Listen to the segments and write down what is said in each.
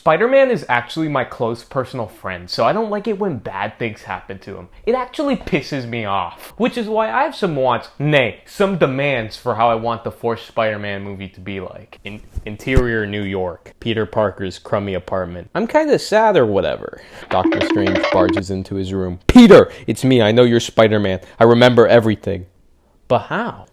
Spider-Man is actually my close personal friend, so I don't like it when bad things happen to him. It actually pisses me off. Which is why I have some wants, nay, some demands for how I want the fourth Spider-Man movie to be like. Interior New York. Peter Parker's crummy apartment. I'm kinda sad or whatever. Doctor Strange barges into his room. Peter! It's me, I know you're Spider-Man. I remember everything. But how?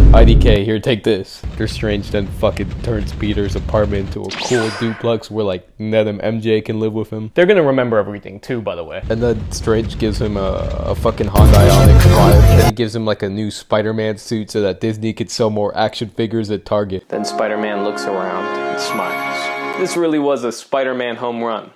IDK, here, take this. Doctor Strange then fucking turns Peter's apartment into a cool duplex where, like, Ned and MJ can live with him. They're gonna remember everything, too, by the way. And then Strange gives him a fucking Honda Ioniq 5. Then he gives him, like, a new Spider-Man suit so that Disney could sell more action figures at Target. Then Spider-Man looks around and smiles. This really was a Spider-Man home run.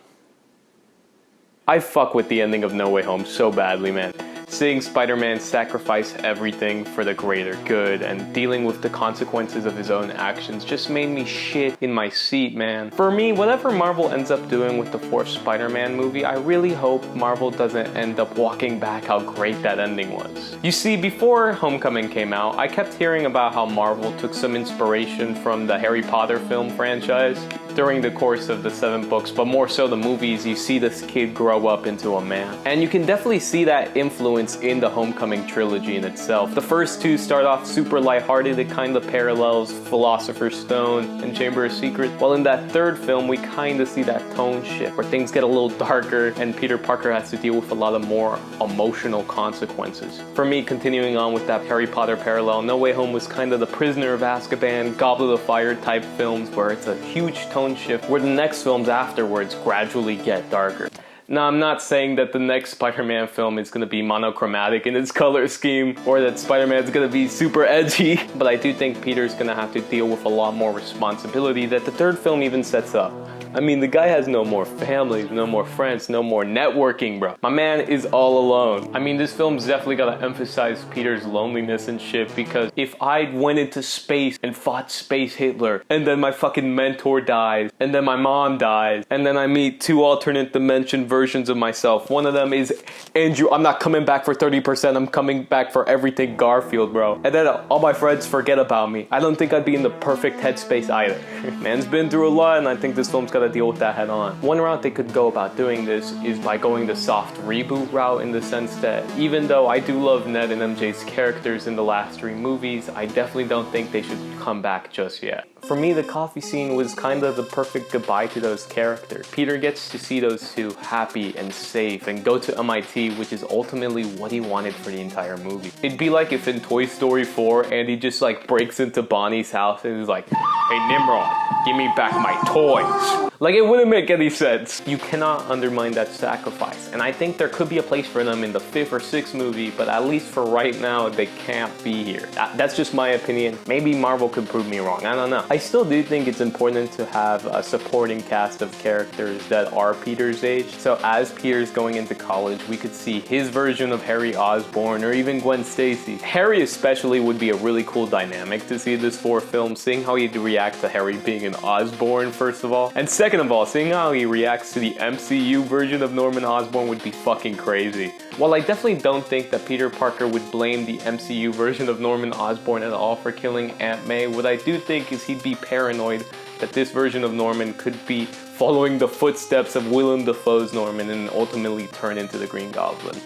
I fuck with the ending of No Way Home so badly, man. Seeing Spider-Man sacrifice everything for the greater good and dealing with the consequences of his own actions just made me shit in my seat, man. For me, whatever Marvel ends up doing with the fourth Spider-Man movie, I really hope Marvel doesn't end up walking back how great that ending was. You see, before Homecoming came out, I kept hearing about how Marvel took some inspiration from the Harry Potter film franchise. During the course of the 7 books, but more so the movies, you see this kid grow up into a man. And you can definitely see that influence in the Homecoming trilogy in itself. The first 2 start off super lighthearted, it kind of parallels Philosopher's Stone and Chamber of Secrets, while in that 3rd film we kind of see that tone shift where things get a little darker and Peter Parker has to deal with a lot of more emotional consequences. For me, continuing on with that Harry Potter parallel, No Way Home was kind of the Prisoner of Azkaban, Goblet of Fire type films where it's a huge tone shift where the next films afterwards gradually get darker. Now, I'm not saying that the next Spider-Man film is going to be monochromatic in its color scheme or that Spider-Man is going to be super edgy, but I do think Peter's going to have to deal with a lot more responsibility that the 3rd film even sets up. I mean, the guy has no more family, no more friends, no more networking, bro. My man is all alone. I mean, this film's definitely gotta emphasize Peter's loneliness and shit, because if I went into space and fought Space Hitler, and then my fucking mentor dies, and then my mom dies, and then I meet 2 alternate dimension versions of myself. One of them is Andrew, I'm not coming back for 30%, I'm coming back for everything Garfield, bro. And then all my friends forget about me. I don't think I'd be in the perfect headspace either. Man's been through a lot, and I think this film's gotta deal with that head on. One route they could go about doing this is by going the soft reboot route, in the sense that even though I do love Ned and MJ's characters in the last 3 movies, I definitely don't think they should come back just yet. For me, the coffee scene was kind of the perfect goodbye to those characters. Peter gets to see those 2 happy and safe and go to MIT, which is ultimately what he wanted for the entire movie. It'd be like if in Toy Story 4, Andy just like breaks into Bonnie's house and is like, "Hey Nimrod, give me back my toys." Like, it wouldn't make any sense. You cannot undermine that sacrifice. And I think there could be a place for them in the 5th or 6th movie, but at least for right now, they can't be here. That's just my opinion. Maybe Marvel could prove me wrong, I don't know. I still do think it's important to have a supporting cast of characters that are Peter's age. So as Peter's going into college, we could see his version of Harry Osborn or even Gwen Stacy. Harry especially would be a really cool dynamic to see this 4th film, seeing how he'd react to Harry being an Osborn, first of all. And second of all, seeing how he reacts to the MCU version of Norman Osborn would be fucking crazy. While I definitely don't think that Peter Parker would blame the MCU version of Norman Osborn at all for killing Aunt May, what I do think is he'd be paranoid that this version of Norman could be following the footsteps of Willem Dafoe's Norman and ultimately turn into the Green Goblin.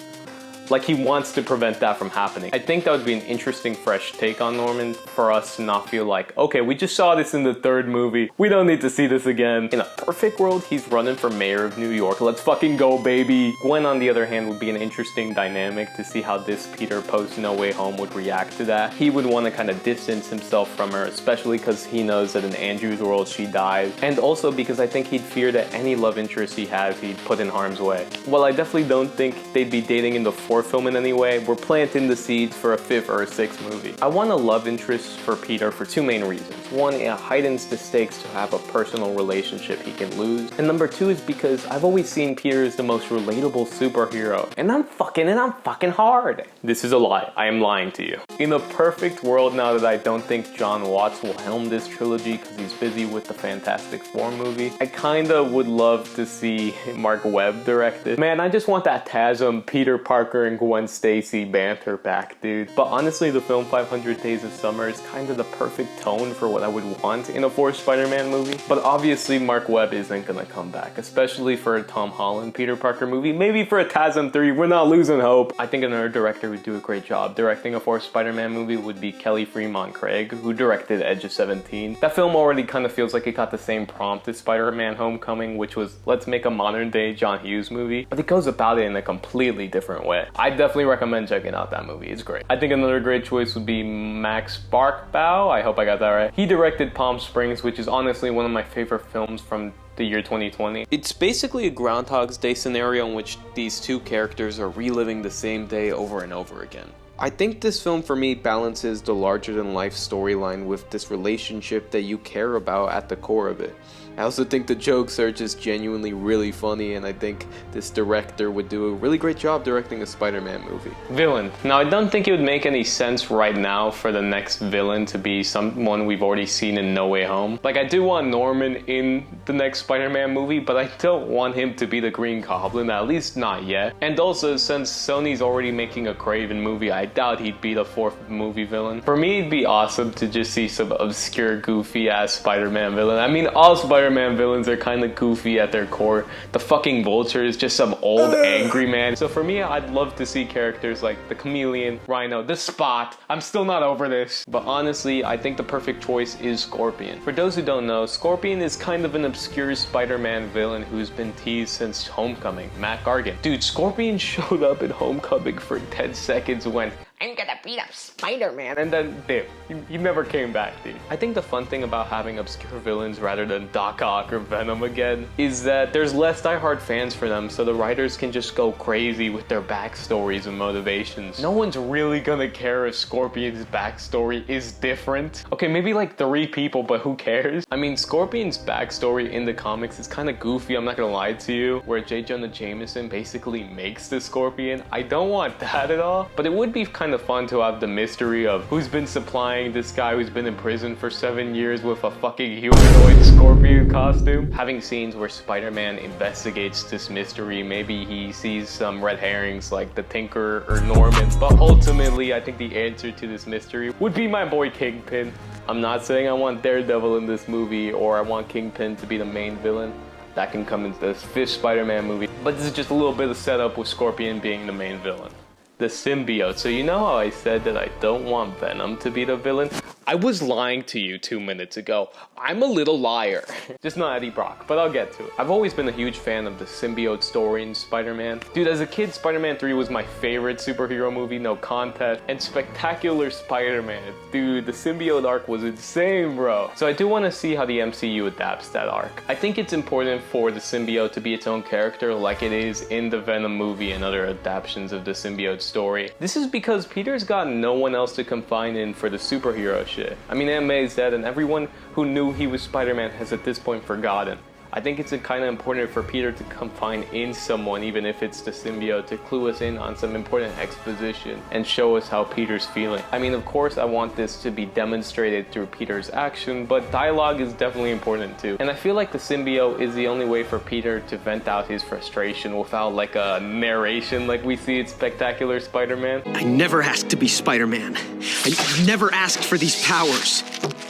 Like, he wants to prevent that from happening. I think that would be an interesting fresh take on Norman for us to not feel like, okay, we just saw this in the 3rd movie, we don't need to see this again. In a perfect world, he's running for mayor of New York. Let's fucking go, baby. Gwen, on the other hand, would be an interesting dynamic to see how this Peter post No Way Home would react to that. He would want to kind of distance himself from her, especially because he knows that in Andrew's world she dies, and also because I think he'd fear that any love interest he has, he'd put in harm's way. While I definitely don't think they'd be dating in the 4th film in any way, we're planting the seeds for a 5th or a 6th movie. I want a love interest for Peter for 2 main reasons. One, it heightens the stakes to have a personal relationship he can lose. And number 2 is because I've always seen Peter as the most relatable superhero. And I'm fucking hard. This is a lie. I am lying to you. In a perfect world, now that I don't think John Watts will helm this trilogy because he's busy with the Fantastic Four movie, I kinda would love to see Mark Webb direct it. Man, I just want that TASM Peter Parker and Gwen Stacy banter back, dude. But honestly, the film 500 Days of Summer is kind of the perfect tone for what I would want in a fourth Spider-Man movie. But obviously, Mark Webb isn't gonna come back, especially for a Tom Holland Peter Parker movie. Maybe for a TASM 3, we're not losing hope. I think another director would do a great job. Directing a fourth Spider-Man movie would be Kelly Fremont Craig, who directed Edge of 17. That film already kind of feels like it got the same prompt as Spider-Man Homecoming, which was, let's make a modern day John Hughes movie, but it goes about it in a completely different way. I definitely recommend checking out that movie. It's great. I think another great choice would be Max Barkbow. I hope I got that right. He directed Palm Springs, which is honestly one of my favorite films from the year 2020. It's basically a Groundhog's Day scenario in which these two characters are reliving the same day over and over again. I think this film for me balances the larger-than-life storyline with this relationship that you care about at the core of it. I also think the jokes are just genuinely really funny, and I think this director would do a really great job directing a Spider-Man movie. Villain. Now, I don't think it would make any sense right now for the next villain to be someone we've already seen in No Way Home. Like, I do want Norman in the next Spider-Man movie, but I don't want him to be the Green Goblin, at least not yet. And also, since Sony's already making a Kraven movie, I doubt he'd be the fourth movie villain. For me, it'd be awesome to just see some obscure, goofy-ass Spider-Man villain. I mean, all Spider-Man villains are kind of goofy at their core. The fucking Vulture is just some old angry man. So for me, I'd love to see characters like the Chameleon, Rhino, the Spot. I'm still not over this. But honestly, I think the perfect choice is Scorpion. For those who don't know, Scorpion is kind of an obscure Spider-Man villain who's been teased since Homecoming, Matt Gargan. Dude, Scorpion showed up in Homecoming for 10 seconds when I'm gonna beat up Spider-Man, and then dipped. He never came back, dude. I think the fun thing about having obscure villains rather than Doc Ock or Venom again is that there's less diehard fans for them, so the writers can just go crazy with their backstories and motivations. No one's really gonna care if Scorpion's backstory is different. Okay, maybe like 3 people, but who cares? I mean, Scorpion's backstory in the comics is kind of goofy, I'm not gonna lie to you, where J. Jonah Jameson basically makes the Scorpion. I don't want that at all, but it would be kind of fun to have the mystery of who's been supplying this guy who's been in prison for 7 years with a fucking humanoid Scorpion costume. Having scenes where Spider-Man investigates this mystery, maybe he sees some red herrings like the Tinker or Norman, but ultimately I think the answer to this mystery would be my boy Kingpin. I'm not saying I want Daredevil in this movie or I want Kingpin to be the main villain. That can come into this 5th Spider-Man movie, but this is just a little bit of setup with Scorpion being the main villain. The Symbiote. So you know how I said that I don't want Venom to be the villain? I was lying to you 2 minutes ago. I'm a little liar. Just not Eddie Brock, but I'll get to it. I've always been a huge fan of the symbiote story in Spider-Man. Dude, as a kid, Spider-Man 3 was my favorite superhero movie, no contest. And Spectacular Spider-Man. Dude, the symbiote arc was insane, bro. So I do want to see how the MCU adapts that arc. I think it's important for the symbiote to be its own character like it is in the Venom movie and other adaptations of the symbiote story. This is because Peter's got no one else to confide in for the superhero shit. I mean, Aunt May's dead, and everyone who knew he was Spider-Man has at this point forgotten. I think it's kind of important for Peter to confide in someone, even if it's the symbiote, to clue us in on some important exposition and show us how Peter's feeling. I mean, of course, I want this to be demonstrated through Peter's action, but dialogue is definitely important too. And I feel like the symbiote is the only way for Peter to vent out his frustration without like a narration like we see in Spectacular Spider-Man. I never asked to be Spider-Man. I never asked for these powers.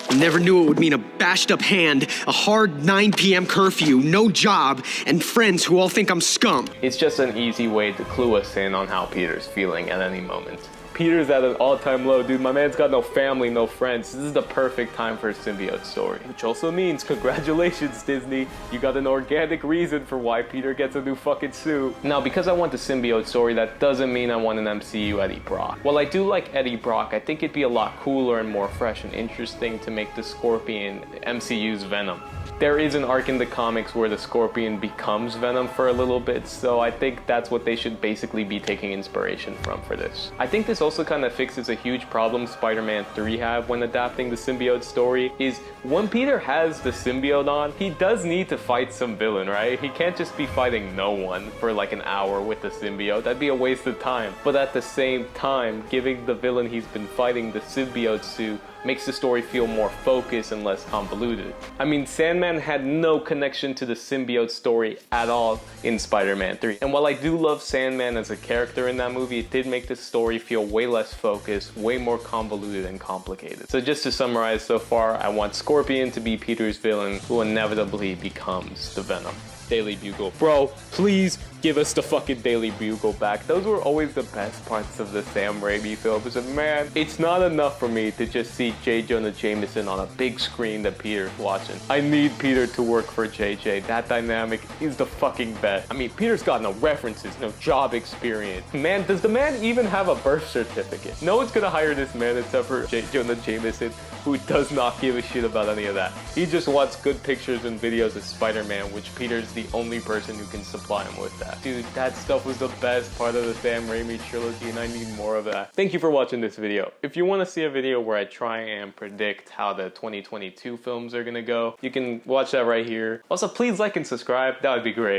I never knew it would mean a bashed up hand, a hard 9 p.m. curfew, no job, and friends who all think I'm scum. It's just an easy way to clue us in on how Peter's feeling at any moment. Peter's at an all-time low, dude. My man's got no family, no friends. This is the perfect time for a symbiote story. Which also means, congratulations, Disney. You got an organic reason for why Peter gets a new fucking suit. Now, because I want the symbiote story, that doesn't mean I want an MCU Eddie Brock. While I do like Eddie Brock, I think it'd be a lot cooler and more fresh and interesting to make the Scorpion MCU's Venom. There is an arc in the comics where the Scorpion becomes Venom for a little bit, so I think that's what they should basically be taking inspiration from for this. I think this also kind of fixes a huge problem Spider-Man 3 had when adapting the symbiote story, is when Peter has the symbiote on, he does need to fight some villain, right? He can't just be fighting no one for like an hour with the symbiote. That'd be a waste of time. But at the same time, giving the villain he's been fighting the symbiote suit makes the story feel more focused and less convoluted. I mean, Sandman had no connection to the symbiote story at all in Spider-Man 3. And while I do love Sandman as a character in that movie, it did make the story feel way less focused, way more convoluted and complicated. So just to summarize so far, I want Scorpion to be Peter's villain, who inevitably becomes the Venom. Daily Bugle. Bro, please give us the fucking Daily Bugle back. Those were always the best parts of the Sam Raimi films, and man, it's not enough for me to just see J. Jonah Jameson on a big screen that Peter's watching. I need Peter to work for JJ. That dynamic is the fucking best. I mean, Peter's got no references, no job experience. Man, does the man even have a birth certificate? No one's gonna hire this man except for J. Jonah Jameson, who does not give a shit about any of that. He just wants good pictures and videos of Spider-Man, which Peter's the only person who can supply him with that. Dude, that stuff was the best part of the Sam Raimi trilogy, and I need more of that. Thank you for watching this video. If you want to see a video where I try and predict how the 2022 films are gonna go, you can watch that right here. Also, please like and subscribe. That would be great.